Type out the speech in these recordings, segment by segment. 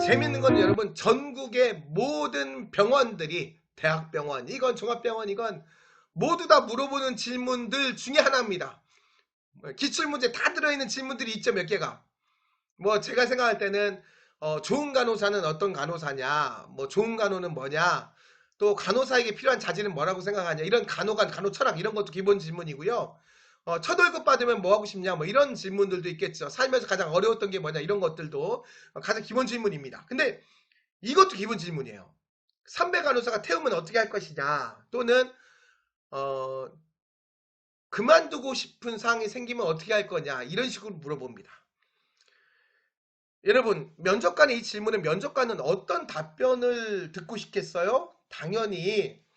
재밌는 건 여러분, 전국의 모든 병원들이, 대학병원, 종합병원, 모두 다 물어보는 질문들 중에 하나입니다. 기출문제 다 들어있는 질문들이 있죠, 몇 개가. 제가 생각할 때는 좋은 간호사는 어떤 간호사냐, 좋은 간호는 뭐냐, 또 간호사에게 필요한 자질은 뭐라고 생각하냐, 이런 간호관, 간호철학 이런 것도 기본 질문이고요. 첫 월급 받으면 뭐 하고 싶냐, 이런 질문들도 있겠죠. 살면서 가장 어려웠던 게 뭐냐, 이런 것들도 가장 기본 질문입니다. 근데 이것도 기본 질문이에요. 선배 간호사가 태우면 어떻게 할 것이냐, 또는 어, 그만두고 싶은 상황이 생기면 어떻게 할 거냐, 이런 식으로 물어봅니다. 여러분, 면접관의 이 질문에 면접관은 어떤 답변을 듣고 싶겠어요? 당연히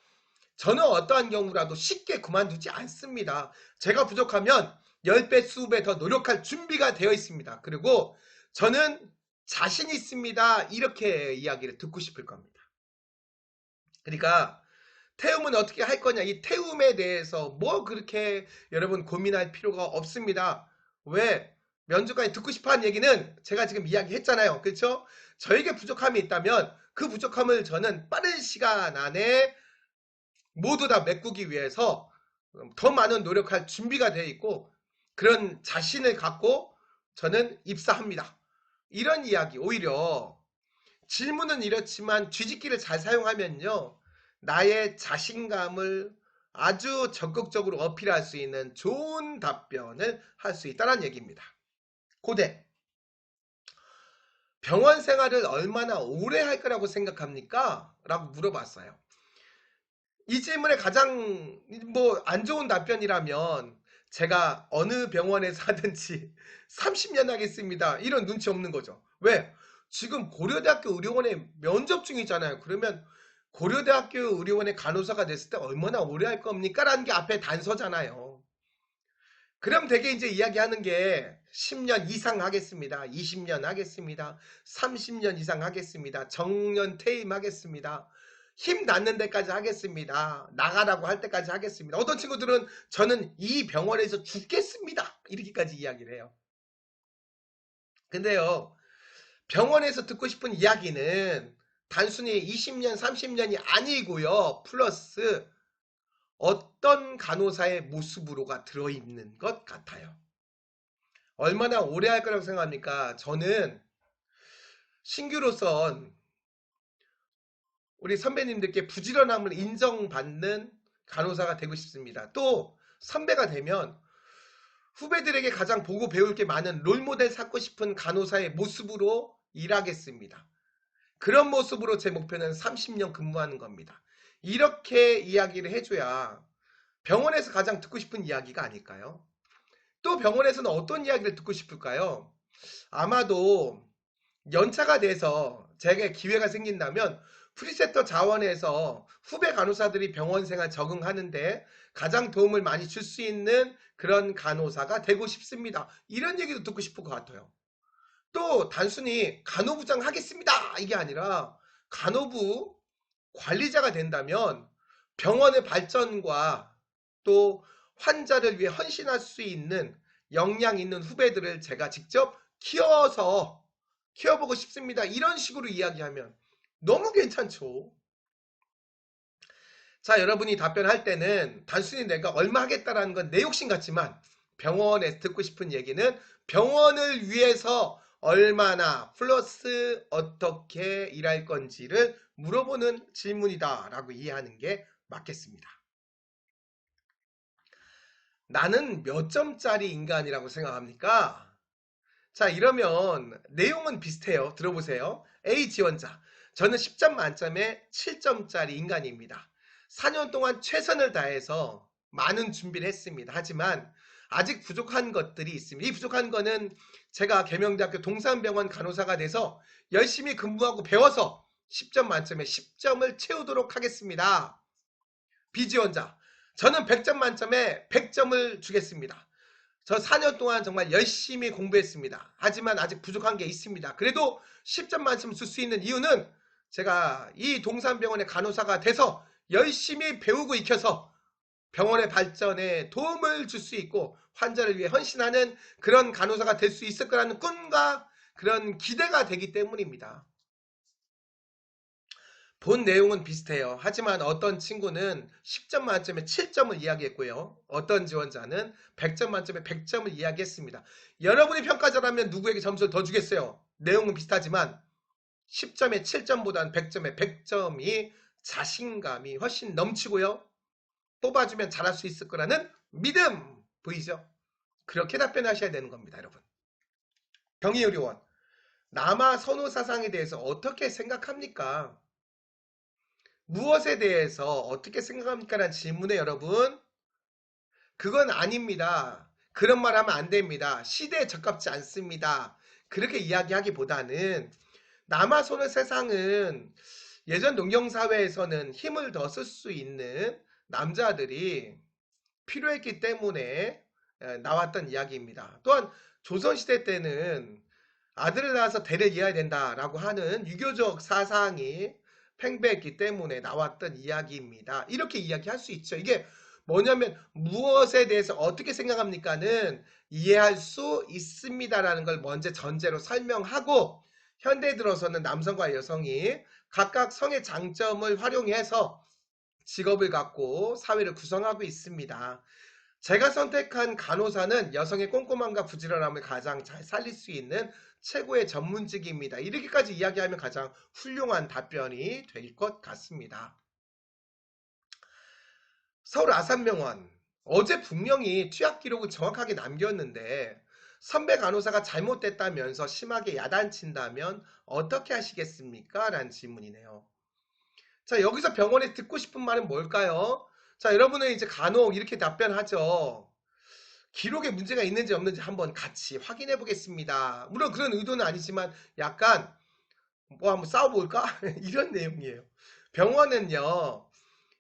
저는 어떠한 경우라도 쉽게 그만두지 않습니다. 제가 부족하면 10배, 20배 더 노력할 준비가 되어 있습니다. 그리고 저는 자신 있습니다. 이렇게 이야기를 듣고 싶을 겁니다. 그러니까 태움은 어떻게 할 거냐, 이 태움에 대해서 그렇게 여러분 고민할 필요가 없습니다. 왜? 면접관이 듣고 싶어하는 얘기는 제가 지금 이야기했잖아요. 그렇죠? 저에게 부족함이 있다면 그 부족함을 저는 빠른 시간 안에 모두 다 메꾸기 위해서 더 많은 노력할 준비가 되어 있고, 그런 자신을 갖고 저는 입사합니다. 이런 이야기, 오히려 질문은 이렇지만 뒤집기를 잘 사용하면요, 나의 자신감을 아주 적극적으로 어필할 수 있는 좋은 답변을 할 수 있다는 얘기입니다. 고대, 병원 생활을 얼마나 오래 할 거라고 생각합니까? 라고 물어봤어요. 이 질문에 가장 안 좋은 답변이라면 제가 어느 병원에서 하든지 30년 하겠습니다, 이런 눈치 없는 거죠. 왜? 지금 고려대학교 의료원에 면접 중이잖아요. 그러면 고려대학교 의료원의 간호사가 됐을 때 얼마나 오래 할 겁니까? 라는 게 앞에 단서잖아요. 그럼 되게 이제 이야기하는 게 10년 이상 하겠습니다, 20년 하겠습니다, 30년 이상 하겠습니다, 정년 퇴임하겠습니다, 힘 닿는 데까지 하겠습니다, 나가라고 할 때까지 하겠습니다. 어떤 친구들은 저는 이 병원에서 죽겠습니다, 이렇게까지 이야기를 해요. 근데요, 병원에서 듣고 싶은 이야기는 단순히 20년 30년이 아니고요, 플러스 어떤 간호사의 모습으로가 들어있는 것 같아요. 얼마나 오래 할 거라고 생각합니까? 저는 신규로선 우리 선배님들께 부지런함을 인정받는 간호사가 되고 싶습니다. 또 선배가 되면 후배들에게 가장 보고 배울 게 많은 롤모델 삼고 싶은 간호사의 모습으로 일하겠습니다. 그런 모습으로 제 목표는 30년 근무하는 겁니다. 이렇게 이야기를 해줘야 병원에서 가장 듣고 싶은 이야기가 아닐까요? 또 병원에서는 어떤 이야기를 듣고 싶을까요? 아마도 연차가 돼서 제게 기회가 생긴다면 프리세터 자원에서 후배 간호사들이 병원 생활 적응하는데 가장 도움을 많이 줄 수 있는 그런 간호사가 되고 싶습니다, 이런 얘기도 듣고 싶을 것 같아요. 또 단순히 간호부장 하겠습니다, 이게 아니라 간호부 관리자가 된다면 병원의 발전과 또 환자를 위해 헌신할 수 있는 역량 있는 후배들을 제가 직접 키워보고 싶습니다, 이런 식으로 이야기하면 너무 괜찮죠. 자, 여러분이 답변할 때는 단순히 내가 얼마 하겠다라는 건 내 욕심 같지만, 병원에서 듣고 싶은 얘기는 병원을 위해서 얼마나 플러스 어떻게 일할 건지를 물어보는 질문이다라고 이해하는 게 맞겠습니다. 나는 몇 점짜리 인간이라고 생각합니까? 자, 이러면 내용은 비슷해요. 들어보세요. A 지원자. 저는 10점 만점에 7점짜리 인간입니다. 4년 동안 최선을 다해서 많은 준비를 했습니다. 하지만 아직 부족한 것들이 있습니다. 이 부족한 거는 제가 계명대학교 동산병원 간호사가 돼서 열심히 근무하고 배워서 10점 만점에 10점을 채우도록 하겠습니다. B 지원자. 저는 100점 만점에 100점을 주겠습니다. 저 4년 동안 정말 열심히 공부했습니다. 하지만 아직 부족한 게 있습니다. 그래도 10점 만점 줄 수 있는 이유는 제가 이 동산병원의 간호사가 돼서 열심히 배우고 익혀서 병원의 발전에 도움을 줄 수 있고 환자를 위해 헌신하는 그런 간호사가 될 수 있을 거라는 꿈과 그런 기대가 되기 때문입니다. 본 내용은 비슷해요. 하지만 어떤 친구는 10점 만점에 7점을 이야기했고요. 어떤 지원자는 100점 만점에 100점을 이야기했습니다. 여러분이 평가자라면 누구에게 점수를 더 주겠어요? 내용은 비슷하지만 10점에 7점보다는 100점에 100점이 자신감이 훨씬 넘치고요. 뽑아주면 잘할 수 있을 거라는 믿음 보이죠? 그렇게 답변하셔야 되는 겁니다, 여러분. 경희의료원, 남아 선호 사상에 대해서 어떻게 생각합니까? 무엇에 대해서 어떻게 생각합니까? 라는 질문에 여러분, 그건 아닙니다. 그런 말 하면 안 됩니다. 시대에 적합지 않습니다. 그렇게 이야기하기보다는 남아선의 세상은 예전 농경사회에서는 힘을 더 쓸 수 있는 남자들이 필요했기 때문에 나왔던 이야기입니다. 또한 조선시대 때는 아들을 낳아서 대를 이어야 된다라고 하는 유교적 사상이 팽배했기 때문에 나왔던 이야기입니다. 이렇게 이야기할 수 있죠. 이게 뭐냐면 무엇에 대해서 어떻게 생각합니까는 이해할 수 있습니다라는 걸 먼저 전제로 설명하고 현대에 들어서는 남성과 여성이 각각 성의 장점을 활용해서 직업을 갖고 사회를 구성하고 있습니다. 제가 선택한 간호사는 여성의 꼼꼼함과 부지런함을 가장 잘 살릴 수 있는 최고의 전문직입니다. 이렇게까지 이야기하면 가장 훌륭한 답변이 될 것 같습니다. 서울 아산병원, 어제 분명히 투약 기록을 정확하게 남겼는데 선배 간호사가 잘못됐다면서 심하게 야단친다면 어떻게 하시겠습니까? 라는 질문이네요. 자, 여기서 병원에 듣고 싶은 말은 뭘까요? 자, 여러분은 이제 간혹 이렇게 답변하죠. 기록에 문제가 있는지 없는지 한번 같이 확인해 보겠습니다. 물론 그런 의도는 아니지만 약간 뭐 한번 싸워볼까? 이런 내용이에요. 병원은요,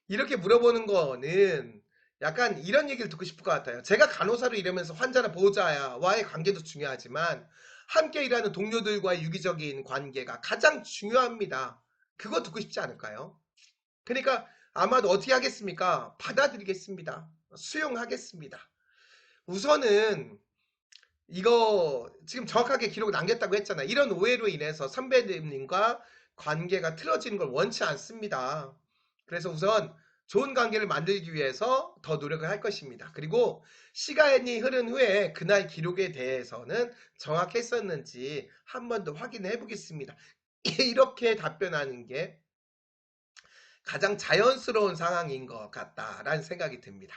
이렇게 물어보는 거는 약간 이런 얘기를 듣고 싶을 것 같아요. 제가 간호사로 일하면서 환자나 보호자와의 관계도 중요하지만 함께 일하는 동료들과의 유기적인 관계가 가장 중요합니다. 그거 듣고 싶지 않을까요? 그러니까 아마도 어떻게 하겠습니까? 받아들이겠습니다. 수용하겠습니다. 우선은 이거 지금 정확하게 기록을 남겼다고 했잖아요. 이런 오해로 인해서 선배님과 관계가 틀어지는 걸 원치 않습니다. 그래서 우선 좋은 관계를 만들기 위해서 더 노력을 할 것입니다. 그리고 시간이 흐른 후에 그날 기록에 대해서는 정확했었는지 한 번 더 확인해 보겠습니다. 이렇게 답변하는 게 가장 자연스러운 상황인 것 같다라는 생각이 듭니다.